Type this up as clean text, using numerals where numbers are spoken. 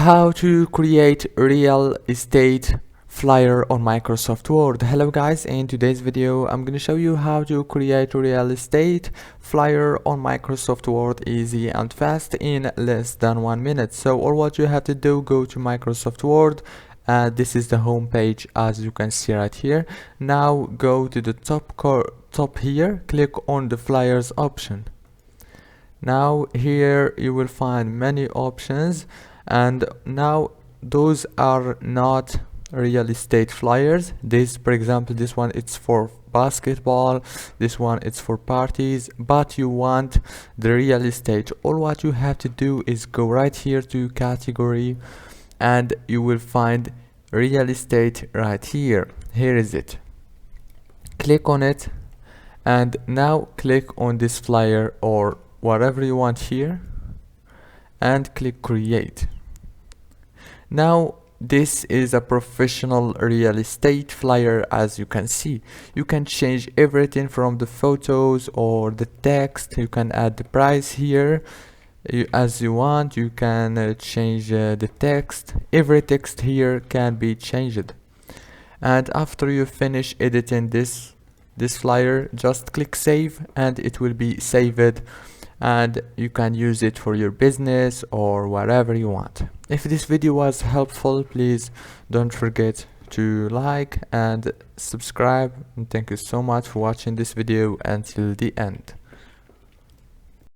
How to create real estate flyer on Microsoft Word. Hello guys, in today's video I'm going to show you how to create real estate flyer on Microsoft Word easy and fast in less than 1 minute. So all what you have to do, go to Microsoft Word. This is the home page as you can see right here. Now go to the top here, click on the flyers option. Now here you will find many options, and now those are not real estate flyers. This, for example, this one it's for basketball, this one it's for parties, but you want the real estate. All what you have to do is go right here to category and you will find real estate right here. Here is it. Click on it and now click on this flyer or whatever you want here and click create. Now this is a professional real estate flyer. As you can see, you can change everything from the photos or the text. You can add the price here as you want. You can change the text. Every text here can be changed, and after you finish editing this flyer, just click save and it will be saved, and you can use it for your business or whatever you want. If this video was helpful, please don't forget to like and subscribe, and thank you so much for watching this video until the end.